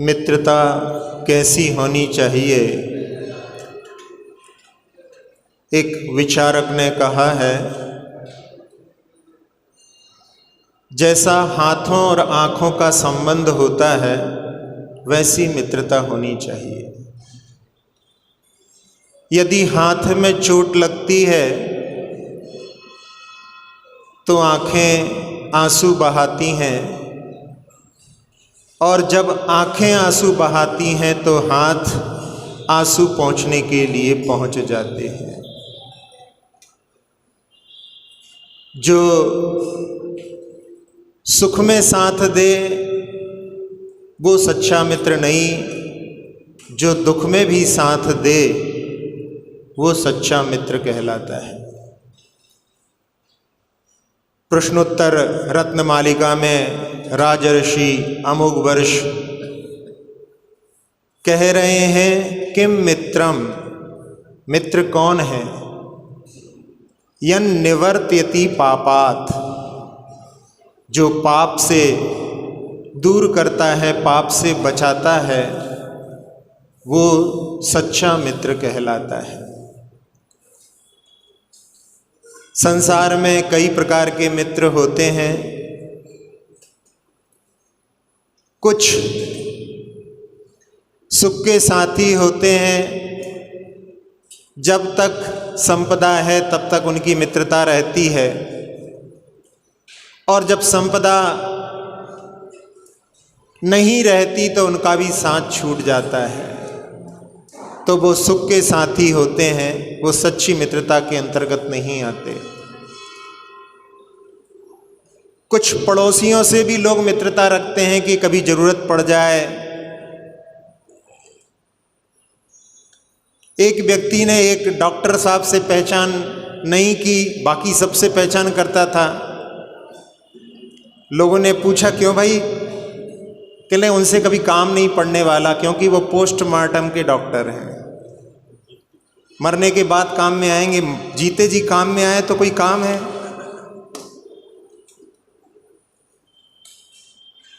मित्रता कैसी होनी चाहिए। एक विचारक ने कहा है, जैसा हाथों और आँखों का संबंध होता है वैसी मित्रता होनी चाहिए। यदि हाथ में चोट लगती है तो आँखें आंसू बहाती हैं, और जब आँखें आंसू बहाती हैं तो हाथ आंसू पहुँचने के लिए पहुँच जाते हैं। जो सुख में साथ दे वो सच्चा मित्र नहीं, जो दुख में भी साथ दे वो सच्चा मित्र कहलाता है। प्रश्नोत्तर रत्नमालिका में राजर्षि अमोघवर्ष कह रहे हैं, किम मित्रम, मित्र कौन है। यन निवर्त्यति पापात, जो पाप से दूर करता है, पाप से बचाता है, वो सच्चा मित्र कहलाता है। संसार में कई प्रकार के मित्र होते हैं। कुछ सुख के साथी होते हैं, जब तक संपदा है तब तक उनकी मित्रता रहती है, और जब संपदा नहीं रहती तो उनका भी साथ छूट जाता है। तो वो सुख के साथी होते हैं, वो सच्ची मित्रता के अंतर्गत नहीं आते। कुछ पड़ोसियों से भी लोग मित्रता रखते हैं कि कभी जरूरत पड़ जाए। एक व्यक्ति ने एक डॉक्टर साहब से पहचान नहीं की, बाकी सबसे पहचान करता था। लोगों ने पूछा, क्यों भाई? कहले उनसे कभी काम नहीं पड़ने वाला, क्योंकि वो पोस्टमार्टम के डॉक्टर हैं। मरने के बाद काम में आएंगे, जीते जी काम में आए तो कोई काम है।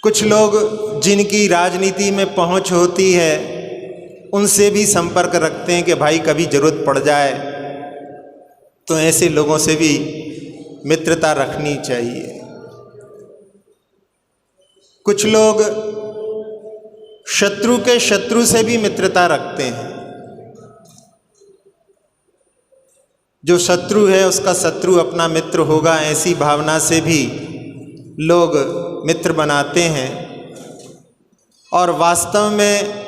कुछ लोग जिनकी राजनीति में पहुंच होती है उनसे भी संपर्क रखते हैं कि भाई कभी जरूरत पड़ जाए, तो ऐसे लोगों से भी मित्रता रखनी चाहिए। कुछ लोग शत्रु के शत्रु से भी मित्रता रखते हैं। जो शत्रु है उसका शत्रु अपना मित्र होगा, ऐसी भावना से भी लोग मित्र बनाते हैं। और वास्तव में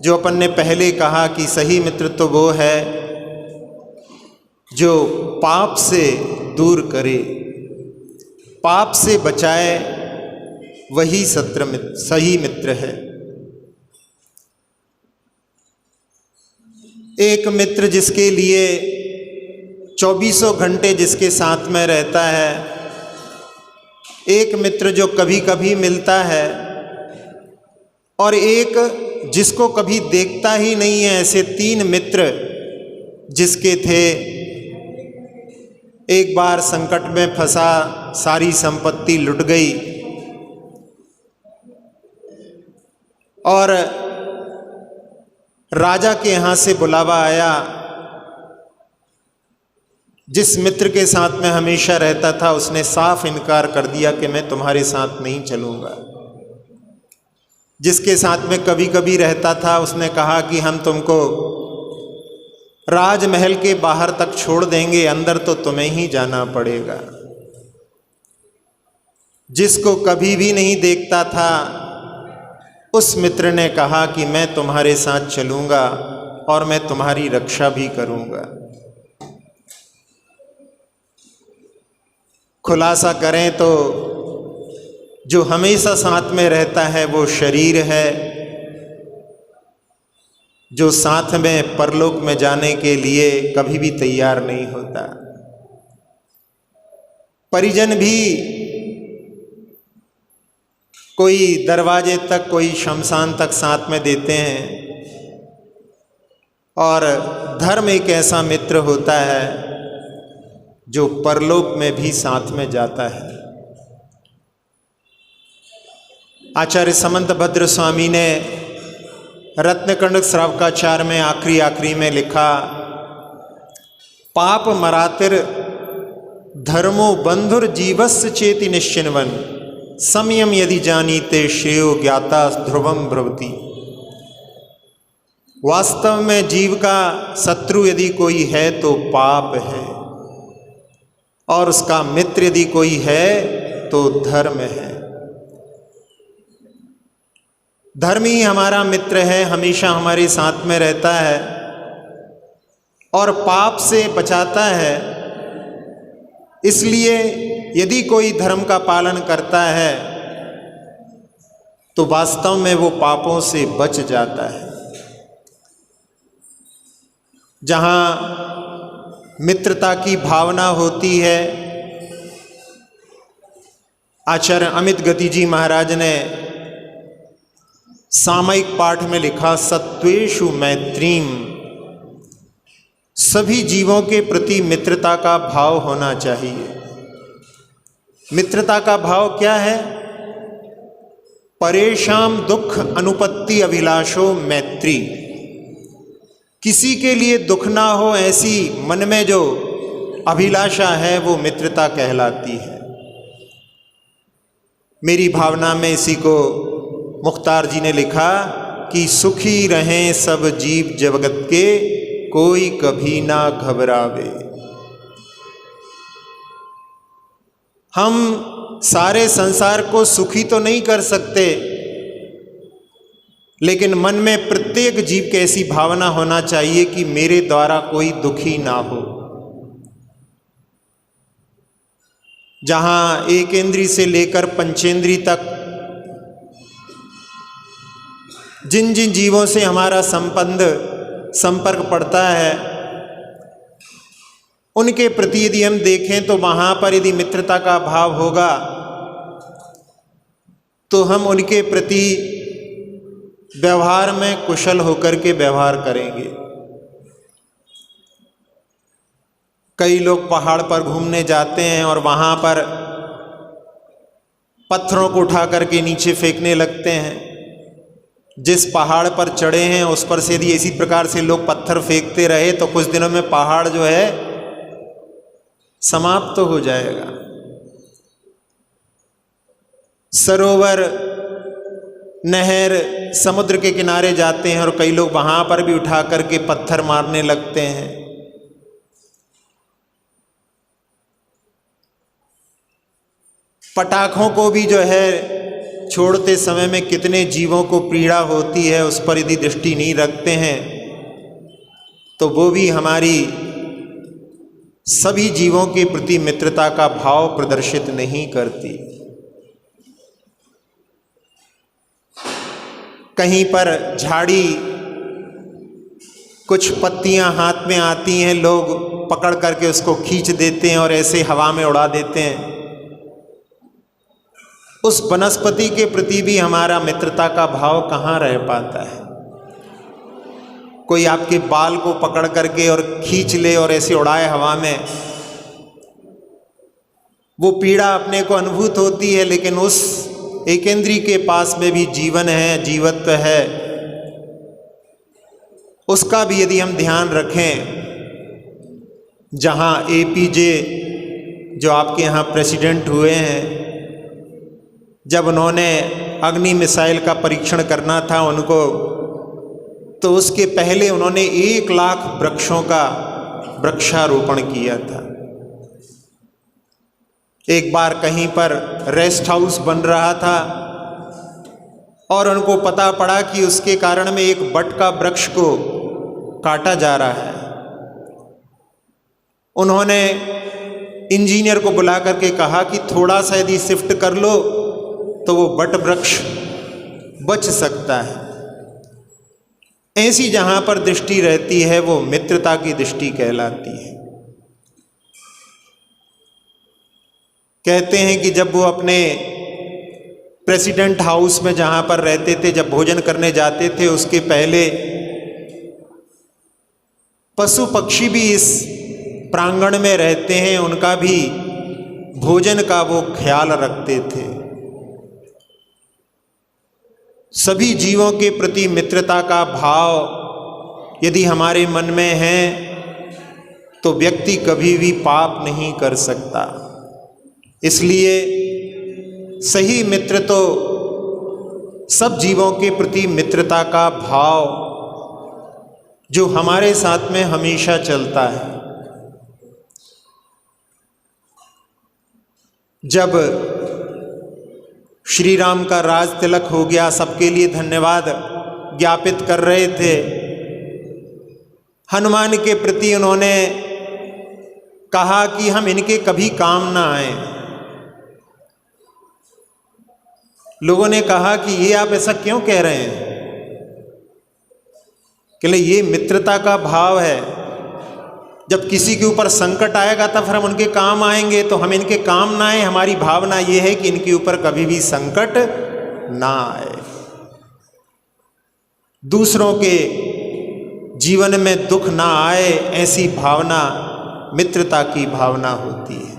जो अपन ने पहले कहा कि सही मित्र तो वो है जो पाप से दूर करे, पाप से बचाए, वही सही मित्र है। एक मित्र जिसके लिए 24 घंटे जिसके साथ में रहता है, एक मित्र जो कभी कभी मिलता है, और एक जिसको कभी देखता ही नहीं है। ऐसे 3 मित्र जिसके थे। एक बार संकट में फंसा, सारी संपत्ति लुट गई, और राजा के यहाँ से बुलावा आया। जिस मित्र के साथ में हमेशा रहता था उसने साफ इनकार कर दिया कि मैं तुम्हारे साथ नहीं चलूँगा। जिसके साथ में कभी कभी रहता था उसने कहा कि हम तुमको राजमहल के बाहर तक छोड़ देंगे, अंदर तो तुम्हें ही जाना पड़ेगा। जिसको कभी भी नहीं देखता था उस मित्र ने कहा कि मैं तुम्हारे साथ चलूँगा और मैं तुम्हारी रक्षा भी करूँगा। खुलासा करें तो जो हमेशा साथ में रहता है वो शरीर है, जो साथ में परलोक में जाने के लिए कभी भी तैयार नहीं होता। परिजन भी कोई दरवाजे तक, कोई शमशान तक साथ में देते हैं। और धर्म एक ऐसा मित्र होता है जो परलोक में भी साथ में जाता है। आचार्य समंत भद्र स्वामी ने रत्नकंड श्रावकाचार में आखिरी में लिखा, पाप मरातिर धर्मो बंधुर जीवस्य चेति निश्चिन्वन संयम यदि जानीते श्रेयो ज्ञाता ध्रुवम ब्रवती। वास्तव में जीव का शत्रु यदि कोई है तो पाप है, और उसका मित्र यदि कोई है तो धर्म है। धर्म ही हमारा मित्र है, हमेशा हमारे साथ में रहता है और पाप से बचाता है। इसलिए यदि कोई धर्म का पालन करता है तो वास्तव में वो पापों से बच जाता है। जहाँ मित्रता की भावना होती है, आचार्य अमित गति जी महाराज ने सामयिक पाठ में लिखा, सत्वेषु मैत्रीम, सभी जीवों के प्रति मित्रता का भाव होना चाहिए। मित्रता का भाव क्या है? परेशान दुख अनुपत्ति अभिलाषो मैत्री, किसी के लिए दुख ना हो ऐसी मन में जो अभिलाषा है वो मित्रता कहलाती है। मेरी भावना में इसी को मुख्तार जी ने लिखा कि सुखी रहें सब जीव जगत के, कोई कभी ना घबरावे। हम सारे संसार को सुखी तो नहीं कर सकते, लेकिन मन में प्रत्येक जीव की ऐसी भावना होना चाहिए कि मेरे द्वारा कोई दुखी ना हो। जहाँ एक इंद्री से लेकर पंचेंद्री तक जिन जिन जीवों से हमारा संपर्क पड़ता है, उनके प्रति यदि हम देखें तो वहाँ पर यदि मित्रता का भाव होगा तो हम उनके प्रति व्यवहार में कुशल होकर के व्यवहार करेंगे। कई लोग पहाड़ पर घूमने जाते हैं और वहाँ पर पत्थरों को उठा करके नीचे फेंकने लगते हैं। जिस पहाड़ पर चढ़े हैं उस पर से यदि इसी प्रकार से लोग पत्थर फेंकते रहे तो कुछ दिनों में पहाड़ जो है समाप्त तो हो जाएगा। सरोवर, नहर, समुद्र के किनारे जाते हैं और कई लोग वहाँ पर भी उठा करके पत्थर मारने लगते हैं। पटाखों को भी जो है छोड़ते समय में कितने जीवों को पीड़ा होती है, उस पर यदि दृष्टि नहीं रखते हैं तो वो भी हमारी सभी जीवों के प्रति मित्रता का भाव प्रदर्शित नहीं करती। कहीं पर झाड़ी कुछ पत्तियां हाथ में आती हैं, लोग पकड़ करके उसको खींच देते हैं और ऐसे हवा में उड़ा देते हैं। उस वनस्पति के प्रति भी हमारा मित्रता का भाव कहाँ रह पाता है। कोई आपके बाल को पकड़ करके और खींच ले और ऐसे उड़ाए हवा में, वो पीड़ा अपने को अनुभूत होती है, लेकिन उस एकेंद्री के पास में भी जीवन है, जीवत्व है। उसका भी यदि हम ध्यान रखें, जहाँ एपीजे जो आपके यहाँ प्रेसिडेंट हुए हैं, जब उन्होंने अग्नि मिसाइल का परीक्षण करना था उनको, तो उसके पहले उन्होंने 1 लाख वृक्षों का वृक्षारोपण किया था। एक बार कहीं पर रेस्ट हाउस बन रहा था और उनको पता पड़ा कि उसके कारण में एक बट का वृक्ष को काटा जा रहा है। उन्होंने इंजीनियर को बुला करके कहा कि थोड़ा सा यदि शिफ्ट कर लो तो वो बट वृक्ष बच सकता है। ऐसी जहाँ पर दृष्टि रहती है वो मित्रता की दृष्टि कहलाती है। कहते हैं कि जब वो अपने प्रेसिडेंट हाउस में जहाँ पर रहते थे, जब भोजन करने जाते थे, उसके पहले पशु पक्षी भी इस प्रांगण में रहते हैं, उनका भी भोजन का वो ख्याल रखते थे। सभी जीवों के प्रति मित्रता का भाव यदि हमारे मन में है तो व्यक्ति कभी भी पाप नहीं कर सकता। इसलिए सही मित्र तो सब जीवों के प्रति मित्रता का भाव जो हमारे साथ में हमेशा चलता है। जब श्री राम का राज तिलक हो गया, सबके लिए धन्यवाद ज्ञापित कर रहे थे, हनुमान के प्रति उन्होंने कहा कि हम इनके कभी काम ना आए। लोगों ने कहा कि ये आप ऐसा क्यों कह रहे हैं? कि ये मित्रता का भाव है, जब किसी के ऊपर संकट आएगा तब फिर हम उनके काम आएंगे, तो हम इनके काम ना आए, हमारी भावना ये है कि इनके ऊपर कभी भी संकट ना आए। दूसरों के जीवन में दुख ना आए, ऐसी भावना मित्रता की भावना होती है।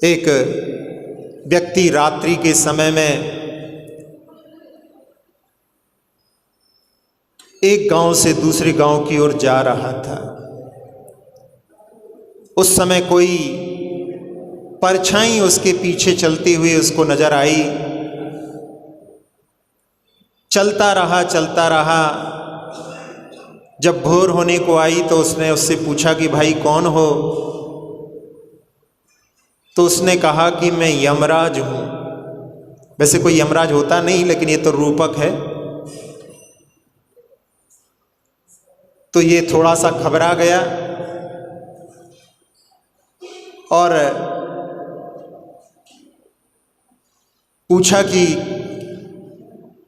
एक व्यक्ति रात्रि के समय में एक गांव से दूसरे गांव की ओर जा रहा था। उस समय कोई परछाई उसके पीछे चलती हुई उसको नजर आई। चलता रहा। जब भोर होने को आई तो उसने उससे पूछा कि भाई कौन हो? तो उसने कहा कि मैं यमराज हूं। वैसे कोई यमराज होता नहीं, लेकिन ये तो रूपक है। तो ये थोड़ा सा घबरा गया और पूछा कि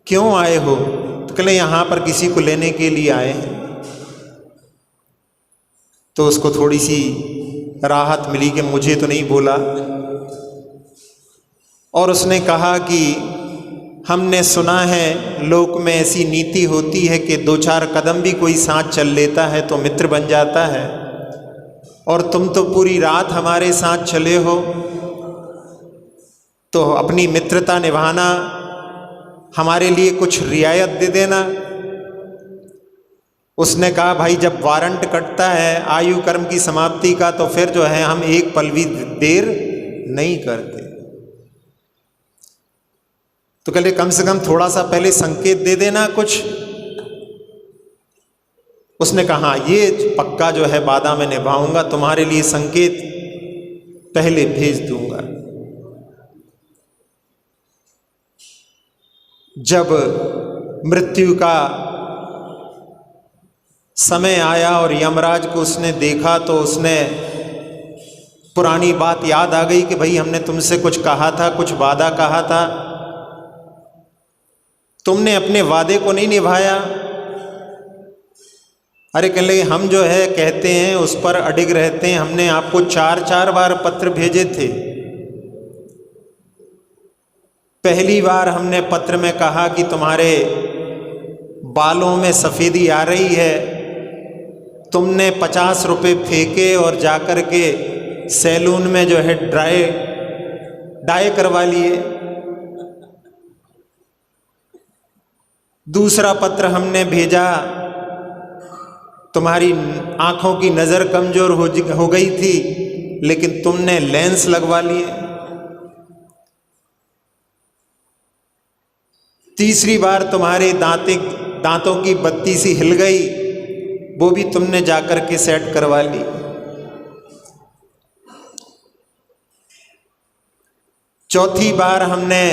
क्यों आए हो? तो कहले यहाँ पर किसी को लेने के लिए आए हैं। तो उसको थोड़ी सी राहत मिली कि मुझे तो नहीं बोला, और उसने कहा कि हमने सुना है लोक में ऐसी नीति होती है कि 2-4 कदम भी कोई साथ चल लेता है तो मित्र बन जाता है, और तुम तो पूरी रात हमारे साथ चले हो, तो अपनी मित्रता निभाना, हमारे लिए कुछ रियायत दे देना। उसने कहा भाई जब वारंट कटता है आयु कर्म की समाप्ति का, तो फिर जो है हम एक पल भी देर नहीं करते। तो कहले कम से कम थोड़ा सा पहले संकेत दे देना कुछ। उसने कहा ये पक्का जो है वादा मैं निभाऊंगा, तुम्हारे लिए संकेत पहले भेज दूंगा। जब मृत्यु का समय आया और यमराज को उसने देखा तो उसने पुरानी बात याद आ गई कि भाई हमने तुमसे कुछ कहा था, कुछ वादा कहा था, तुमने अपने वादे को नहीं निभाया। अरे कह लगे हम जो है कहते हैं उस पर अडिग रहते हैं, हमने आपको 4 बार पत्र भेजे थे। पहली बार हमने पत्र में कहा कि तुम्हारे बालों में सफ़ेदी आ रही है, तुमने 50 रुपये फेंके और जाकर के सैलून में जो है डाई करवा लिए। दूसरा पत्र हमने भेजा, तुम्हारी आंखों की नज़र कमज़ोर हो गई थी, लेकिन तुमने लेंस लगवा लिए। तीसरी बार तुम्हारे दांतों की बत्ती सी हिल गई, वो भी तुमने जाकर के सेट करवा ली। चौथी बार हमने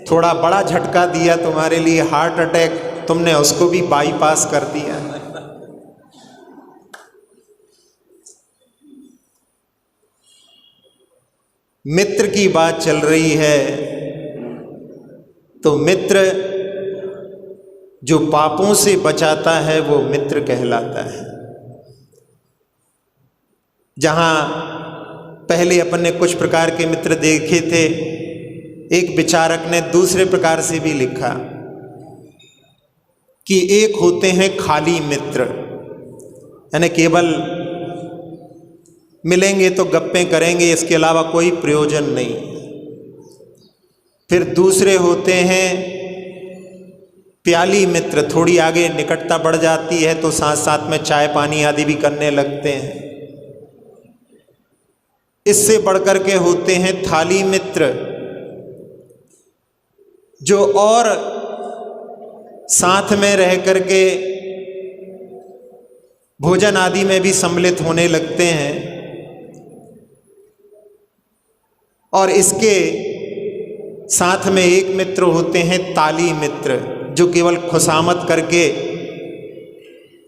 थोड़ा बड़ा झटका दिया तुम्हारे लिए, हार्ट अटैक, तुमने उसको भी बाईपास कर दिया। मित्र की बात चल रही है तो मित्र जो पापों से बचाता है वो मित्र कहलाता है। जहाँ पहले अपन ने कुछ प्रकार के मित्र देखे थे, एक विचारक ने दूसरे प्रकार से भी लिखा कि एक होते हैं खाली मित्र, यानी केवल मिलेंगे तो गप्पें करेंगे, इसके अलावा कोई प्रयोजन नहीं। फिर दूसरे होते हैं प्याली मित्र, थोड़ी आगे निकटता बढ़ जाती है तो साथ साथ में चाय पानी आदि भी करने लगते हैं। इससे बढ़कर के होते हैं थाली मित्र, जो और साथ में रह करके भोजन आदि में भी सम्मिलित होने लगते हैं। और इसके साथ में एक मित्र होते हैं ताली मित्र, जो केवल खुशामद करके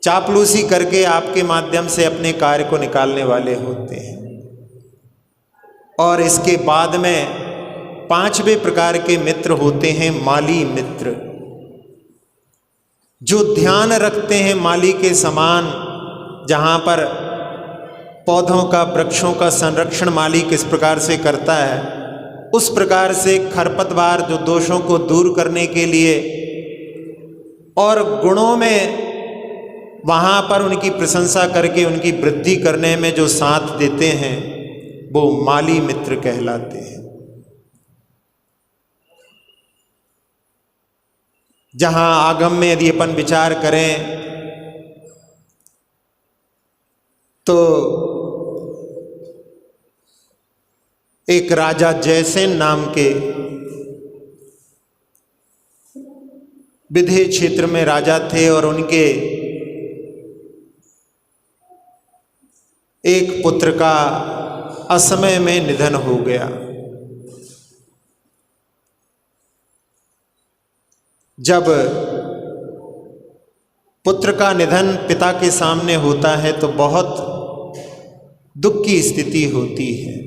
चापलूसी करके आपके माध्यम से अपने कार्य को निकालने वाले होते हैं। और इसके बाद में पांचवें प्रकार के मित्र होते हैं माली मित्र, जो ध्यान रखते हैं माली के समान। जहाँ पर पौधों का वृक्षों का संरक्षण माली किस प्रकार से करता है, उस प्रकार से खरपतवार जो दोषों को दूर करने के लिए और गुणों में वहाँ पर उनकी प्रशंसा करके उनकी वृद्धि करने में जो साथ देते हैं, वो माली मित्र कहलाते हैं। जहाँ आगम में यदि अपन विचार करें तो एक राजा जयसेन नाम के विदेह क्षेत्र में राजा थे, और उनके एक पुत्र का असमय में निधन हो गया। जब पुत्र का निधन पिता के सामने होता है तो बहुत दुख की स्थिति होती है।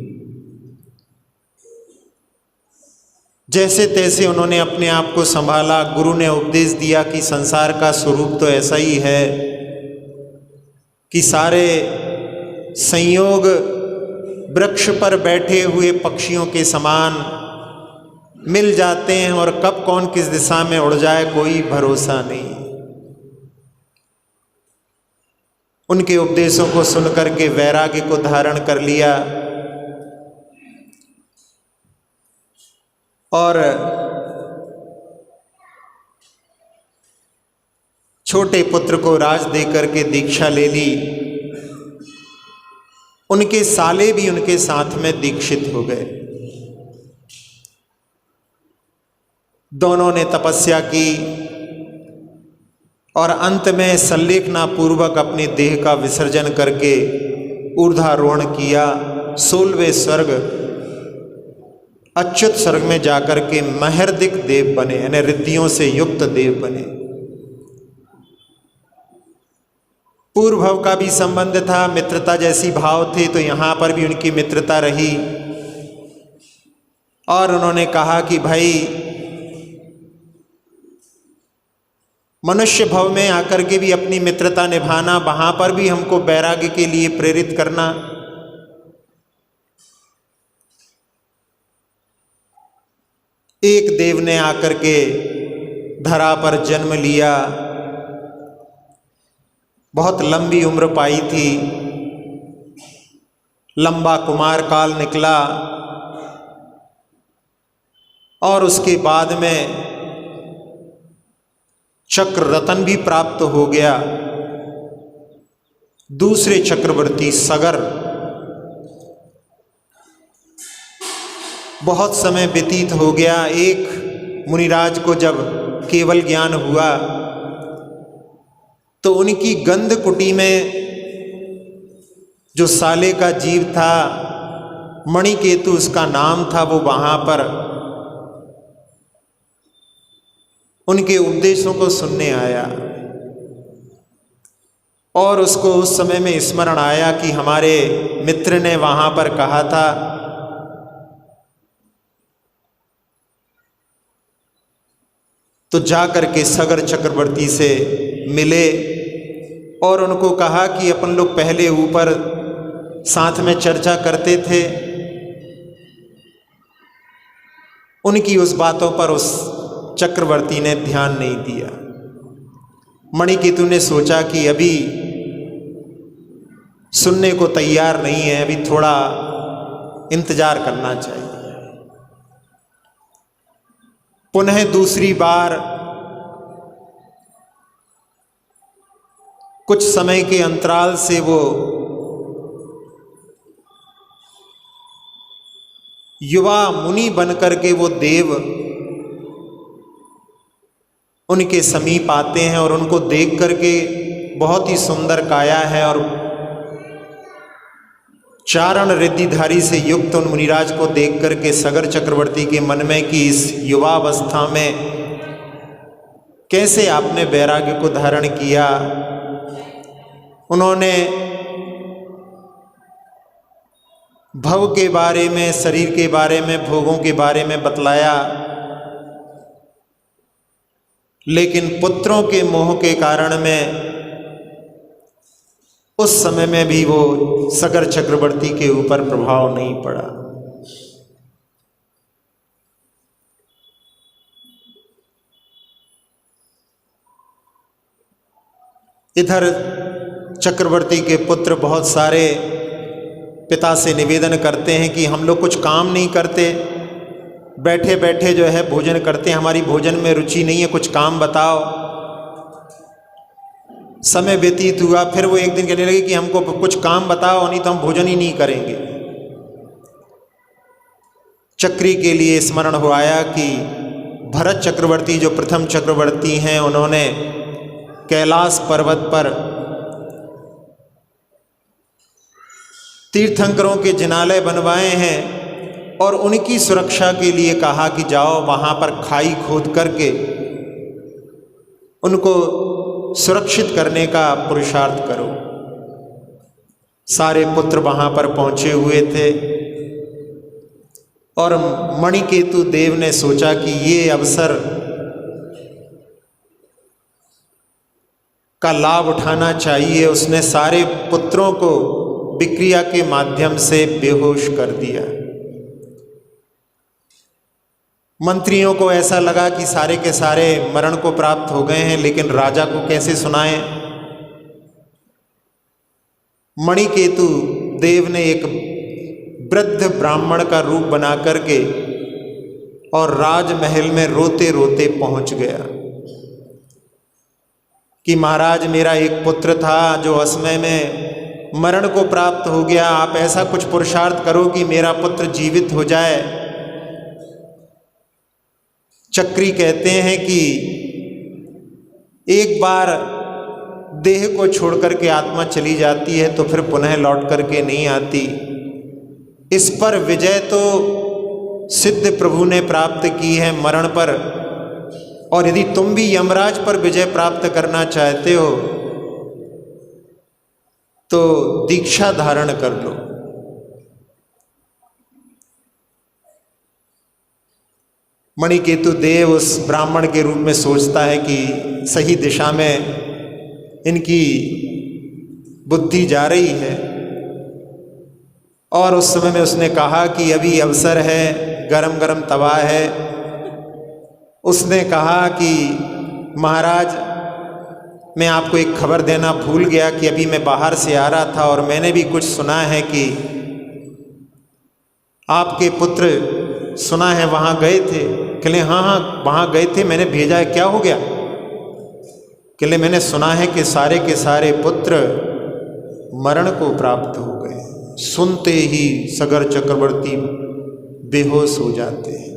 जैसे तैसे उन्होंने अपने आप को संभाला। गुरु ने उपदेश दिया कि संसार का स्वरूप तो ऐसा ही है कि सारे संयोग वृक्ष पर बैठे हुए पक्षियों के समान मिल जाते हैं, और कब कौन किस दिशा में उड़ जाए कोई भरोसा नहीं। उनके उपदेशों को सुनकर के वैराग्य को धारण कर लिया और छोटे पुत्र को राज देकर के दीक्षा ले ली। उनके साले भी उनके साथ में दीक्षित हो गए। दोनों ने तपस्या की और अंत में सल्लेखना पूर्वक अपने देह का विसर्जन करके ऊर्ध्वारोहण किया। 16वें स्वर्ग अच्युत स्वर्ग में जाकर के महर्दिक देव बने, यानी रिद्धियों से युक्त देव बने। पूर्व भव का भी संबंध था, मित्रता जैसी भाव थे, तो यहाँ पर भी उनकी मित्रता रही। और उन्होंने कहा कि भाई मनुष्य भव में आकर के भी अपनी मित्रता निभाना, वहाँ पर भी हमको वैराग्य के लिए प्रेरित करना। एक देव ने आकर के धरा पर जन्म लिया, बहुत लंबी उम्र पाई थी, लंबा कुमार काल निकला, और उसके बाद में चक्र रतन भी प्राप्त हो गया। दूसरे चक्रवर्ती सगर, बहुत समय व्यतीत हो गया। एक मुनिराज को जब केवल ज्ञान हुआ तो उनकी गंध कुटी में जो साले का जीव था, मणिकेतु उसका नाम था, वो वहाँ पर उनके उपदेशों को सुनने आया। और उसको उस समय में स्मरण आया कि हमारे मित्र ने वहाँ पर कहा था तो जाकर के सगर चक्रवर्ती से मिले और उनको कहा कि अपन लोग पहले ऊपर साथ में चर्चा करते थे। उनकी उस बातों पर उस चक्रवर्ती ने ध्यान नहीं दिया। मणिकेतु ने सोचा कि अभी सुनने को तैयार नहीं है, अभी थोड़ा इंतजार करना चाहिए। पुनः दूसरी बार कुछ समय के अंतराल से वो युवा मुनि बनकर के वो देव उनके समीप आते हैं और उनको देख करके, बहुत ही सुंदर काया है और चारण रिद्धिधारी से युक्त उन मुनिराज को देख करके सगर चक्रवर्ती के मन में कि इस युवावस्था में कैसे आपने वैराग्य को धारण किया। उन्होंने भव के बारे में, शरीर के बारे में, भोगों के बारे में बतलाया, लेकिन पुत्रों के मोह के कारण में उस समय में भी वो सगर चक्रवर्ती के ऊपर प्रभाव नहीं पड़ा। इधर चक्रवर्ती के पुत्र बहुत सारे पिता से निवेदन करते हैं कि हम लोग कुछ काम नहीं करते, बैठे बैठे जो है भोजन करते हैं, हमारी भोजन में रुचि नहीं है, कुछ काम बताओ। समय व्यतीत हुआ, फिर वो एक दिन कहने लगे कि हमको कुछ काम बताओ, नहीं तो हम भोजन ही नहीं करेंगे। चक्री के लिए स्मरण हो आया कि भरत चक्रवर्ती जो प्रथम चक्रवर्ती हैं, उन्होंने कैलाश पर्वत पर तीर्थंकरों के जिनालय बनवाए हैं और उनकी सुरक्षा के लिए कहा कि जाओ वहाँ पर खाई खोद करके उनको सुरक्षित करने का पुरुषार्थ करो। सारे पुत्र वहाँ पर पहुँचे हुए थे और मणिकेतु देव ने सोचा कि ये अवसर का लाभ उठाना चाहिए। उसने सारे पुत्रों को विक्रिया के माध्यम से बेहोश कर दिया। मंत्रियों को ऐसा लगा कि सारे के सारे मरण को प्राप्त हो गए हैं, लेकिन राजा को कैसे सुनाएं। मणिकेतु देव ने एक वृद्ध ब्राह्मण का रूप बना करके और राजमहल में रोते रोते पहुंच गया कि महाराज, मेरा एक पुत्र था जो असमय में मरण को प्राप्त हो गया, आप ऐसा कुछ पुरुषार्थ करो कि मेरा पुत्र जीवित हो जाए। चक्री कहते हैं कि एक बार देह को छोड़ करके आत्मा चली जाती है तो फिर पुनः लौट करके नहीं आती। इस पर विजय तो सिद्ध प्रभु ने प्राप्त की है मरण पर, और यदि तुम भी यमराज पर विजय प्राप्त करना चाहते हो तो दीक्षा धारण कर लो। मणिकेतु देव उस ब्राह्मण के रूप में सोचता है कि सही दिशा में इनकी बुद्धि जा रही है, और उस समय में उसने कहा कि अभी अवसर है, गरम गरम तवा है। उसने कहा कि महाराज, मैं आपको एक खबर देना भूल गया कि अभी मैं बाहर से आ रहा था और मैंने भी कुछ सुना है कि आपके पुत्र, सुना है वहाँ गए थे। कहले हाँ हाँ वहाँ गए थे, मैंने भेजा है, क्या हो गया। कहले मैंने सुना है कि सारे के सारे पुत्र मरण को प्राप्त हो गए। सुनते ही सगर चक्रवर्ती बेहोश हो जाते हैं।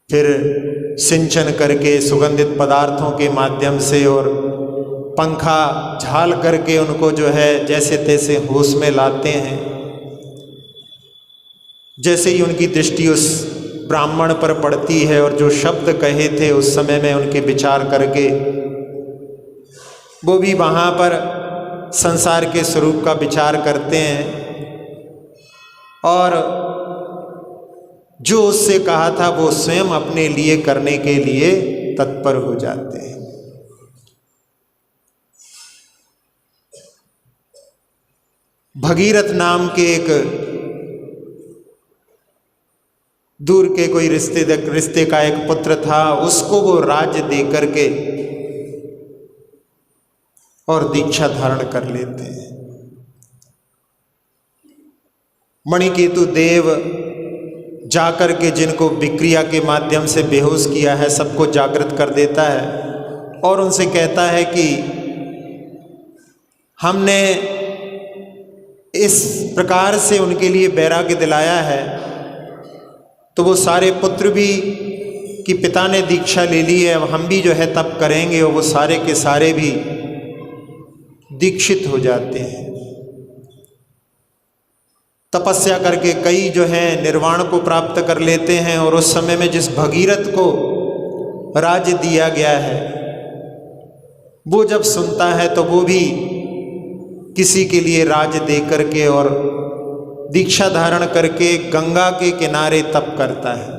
फिर सिंचन करके सुगंधित पदार्थों के माध्यम से और पंखा झाल करके उनको जो है जैसे तैसे होश में लाते हैं। जैसे ही उनकी दृष्टि उस ब्राह्मण पर पड़ती है और जो शब्द कहे थे उस समय में उनके विचार करके वो भी वहाँ पर संसार के स्वरूप का विचार करते हैं और जो उससे कहा था वो स्वयं अपने लिए करने के लिए तत्पर हो जाते हैं। भगीरथ नाम के एक दूर के कोई रिश्ते का एक पुत्र था, उसको वो राज्य दे करके और दीक्षा धारण कर लेते हैं। मणिकेतु देव जा कर के जिनको विक्रिया के माध्यम से बेहोश किया है सबको जागृत कर देता है और उनसे कहता है कि हमने इस प्रकार से उनके लिए वैराग्य दिलाया है। तो वो सारे पुत्र भी कि पिता ने दीक्षा ले ली है, अब हम भी जो है तप करेंगे, और वो सारे के सारे भी दीक्षित हो जाते हैं। तपस्या करके कई जो हैं निर्वाण को प्राप्त कर लेते हैं। और उस समय में जिस भगीरथ को राज्य दिया गया है वो जब सुनता है तो वो भी किसी के लिए राज्य दे करके और दीक्षा धारण करके गंगा के किनारे तप करता है।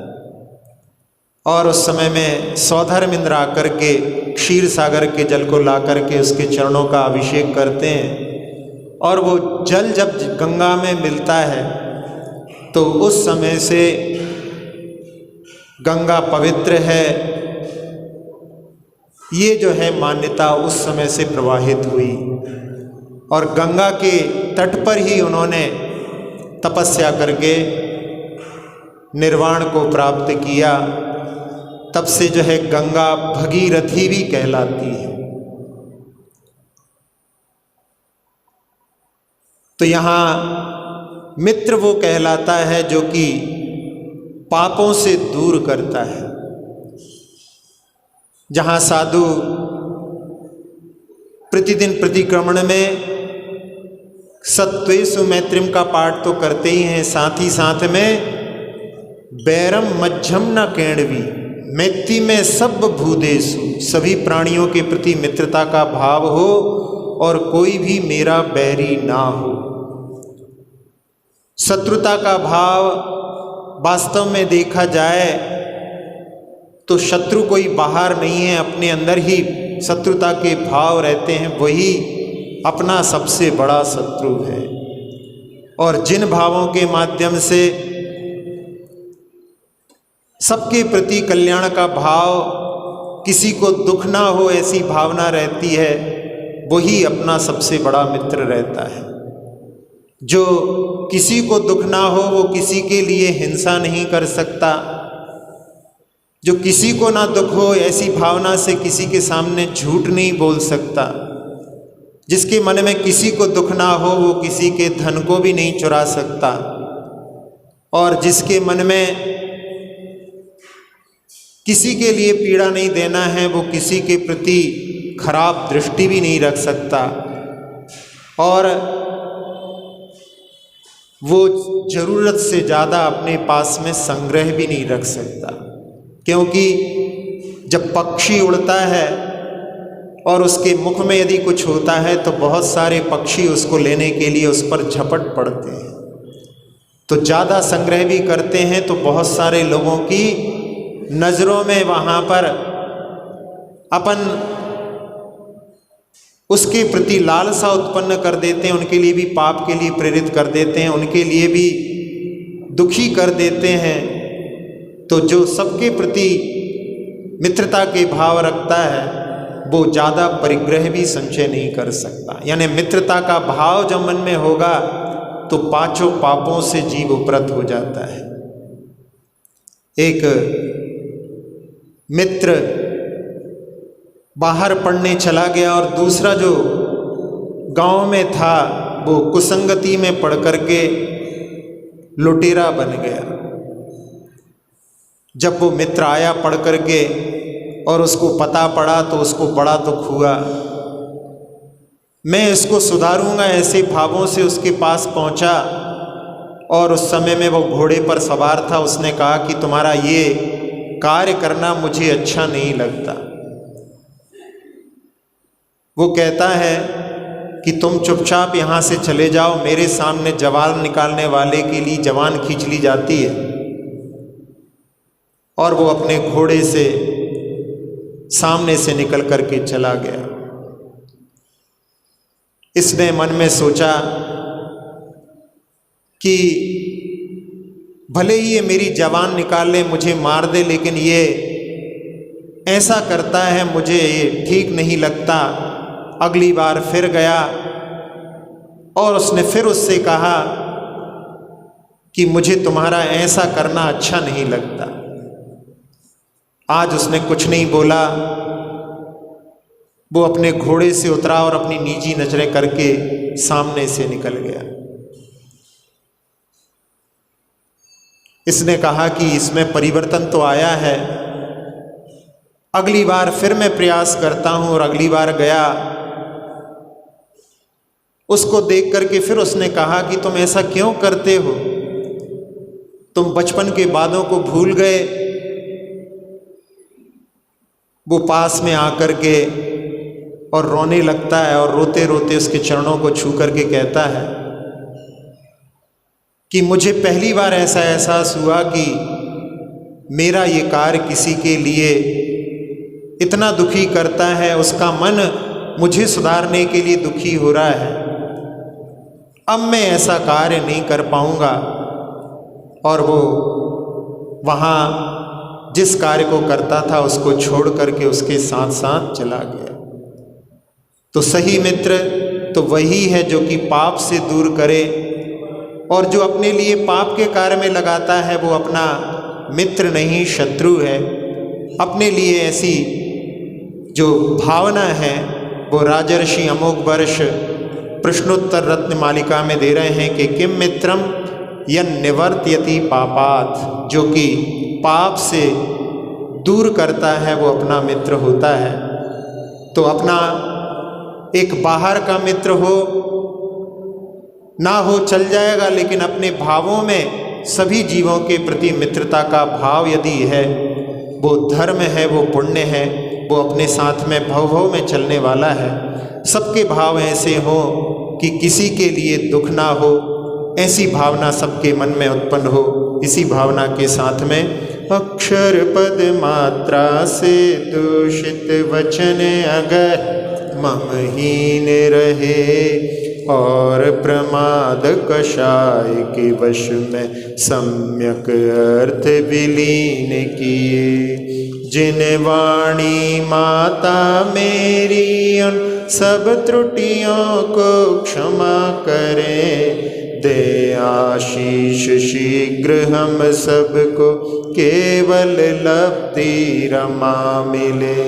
और उस समय में सौधर्म इंद्र आकर के क्षीर सागर के जल को ला करके उसके चरणों का अभिषेक करते हैं। और वो जल जब गंगा में मिलता है तो उस समय से गंगा पवित्र है, ये जो है मान्यता उस समय से प्रवाहित हुई। और गंगा के तट पर ही उन्होंने तपस्या करके निर्वाण को प्राप्त किया। तब से जो है गंगा भगीरथी भी कहलाती है। तो यहाँ मित्र वो कहलाता है जो कि पापों से दूर करता है। जहाँ साधु प्रतिदिन प्रतिक्रमण में सत्वेषु मैत्रिम का पाठ तो करते ही हैं, साथ ही साथ में बैरम मध्यम न केणवी मैत्री में सब भूदेशु, सभी प्राणियों के प्रति मित्रता का भाव हो और कोई भी मेरा बैरी ना हो। शत्रुता का भाव वास्तव में देखा जाए तो शत्रु कोई बाहर नहीं है, अपने अंदर ही शत्रुता के भाव रहते हैं, वही अपना सबसे बड़ा शत्रु है। और जिन भावों के माध्यम से सबके प्रति कल्याण का भाव, किसी को दुख ना हो ऐसी भावना रहती है, वही अपना सबसे बड़ा मित्र रहता है। जो किसी को दुख ना हो वो किसी के लिए हिंसा नहीं कर सकता। जो किसी को ना दुख हो ऐसी भावना से किसी के सामने झूठ नहीं बोल सकता। जिसके मन में किसी को दुख ना हो वो किसी के धन को भी नहीं चुरा सकता। और जिसके मन में किसी के लिए पीड़ा नहीं देना है वो किसी के प्रति खराब दृष्टि भी नहीं रख सकता। और वो जरूरत से ज़्यादा अपने पास में संग्रह भी नहीं रख सकता। क्योंकि जब पक्षी उड़ता है और उसके मुख में यदि कुछ होता है तो बहुत सारे पक्षी उसको लेने के लिए उस पर झपट पड़ते हैं। तो ज़्यादा संग्रह भी करते हैं तो बहुत सारे लोगों की नज़रों में वहाँ पर अपन उसके प्रति लालसा उत्पन्न कर देते हैं, उनके लिए भी पाप के लिए प्रेरित कर देते हैं, उनके लिए भी दुखी कर देते हैं। तो जो सबके प्रति मित्रता के भाव रखता है वो ज़्यादा परिग्रह भी संचय नहीं कर सकता। यानी मित्रता का भाव जब मन में होगा तो पांचों पापों से जीव उपरत हो जाता है। एक मित्र बाहर पढ़ने चला गया और दूसरा जो गांव में था वो कुसंगति में पढ़ करके लुटेरा बन गया। जब वो मित्र आया पढ़ करके और उसको पता पड़ा तो उसको बड़ा दुख हुआ। मैं इसको सुधारूंगा ऐसे भावों से उसके पास पहुंचा। और उस समय में वो घोड़े पर सवार था। उसने कहा कि तुम्हारा ये कार्य करना मुझे अच्छा नहीं लगता। वो कहता है कि तुम चुपचाप यहाँ से चले जाओ, मेरे सामने जवान निकालने वाले के लिए जवान खींच ली जाती है। और वो अपने घोड़े से सामने से निकल करके चला गया। इसने मन में सोचा कि भले ही ये मेरी जवान निकाल ले, मुझे मार दे, लेकिन ये ऐसा करता है मुझे ये ठीक नहीं लगता। अगली बार फिर गया और उसने फिर उससे कहा कि मुझे तुम्हारा ऐसा करना अच्छा नहीं लगता। आज उसने कुछ नहीं बोला, वो अपने घोड़े से उतरा और अपनी निजी नजरें करके सामने से निकल गया। इसने कहा कि इसमें परिवर्तन तो आया है, अगली बार फिर मैं प्रयास करता हूं। और अगली बार गया, उसको देख करके फिर उसने कहा कि तुम ऐसा क्यों करते हो, तुम बचपन के बातों को भूल गए। वो पास में आकर के और रोने लगता है और रोते रोते उसके चरणों को छू करके कहता है कि मुझे पहली बार ऐसा एहसास हुआ कि मेरा ये कार्य किसी के लिए इतना दुखी करता है, उसका मन मुझे सुधारने के लिए दुखी हो रहा है। अब मैं ऐसा कार्य नहीं कर पाऊंगा। और वो वहाँ जिस कार्य को करता था उसको छोड़ करके उसके साथ साथ चला गया। तो सही मित्र तो वही है जो कि पाप से दूर करे, और जो अपने लिए पाप के कार्य में लगाता है वो अपना मित्र नहीं शत्रु है। अपने लिए ऐसी जो भावना है वो राजर्षि अमोघ वर्ष प्रश्नोत्तर रत्न मालिका में दे रहे हैं कि किम मित्रम यन निवर्त्यति पापात्, जो कि पाप से दूर करता है वो अपना मित्र होता है। तो अपना एक बाहर का मित्र हो ना हो चल जाएगा, लेकिन अपने भावों में सभी जीवों के प्रति मित्रता का भाव यदि है, वो धर्म है, वो पुण्य है, वो अपने साथ में भव में चलने वाला है। सबके भाव ऐसे हो कि किसी के लिए दुख ना हो, ऐसी भावना सबके मन में उत्पन्न हो। इसी भावना के साथ में अक्षर पद मात्रा से दूषित वचन अगर ममहीन रहे, और प्रमाद कषाय के वश में सम्यक अर्थ विलीन किए। जिन वाणी माता मेरी उन सब त्रुटियों को क्षमा करे, दे आशीष शीघ्र हम सबको केवल लब्धि रमा मिले।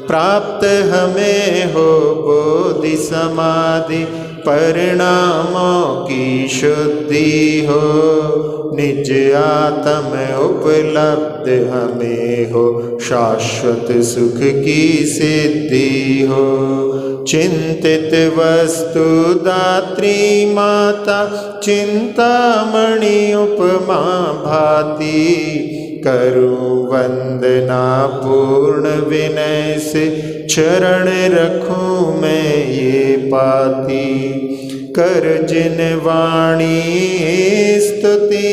प्राप्त हमें हो बोधि समाधि परिणामों की शुद्धि हो, निज आत्म उपलब्ध हमें हो शाश्वत सुख की सिद्धि हो। चिंतित वस्तु दात्री माता चिंतामणि उपमा भाति, करूं वंदना पूर्ण विनय से चरण रखूं मैं ये पाती। कर जिन वाणी स्तुति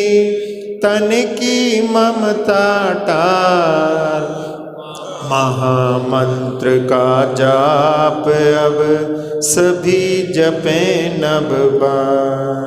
तन की ममता टार, महामंत्र का जाप अब सभी जपें नब बार।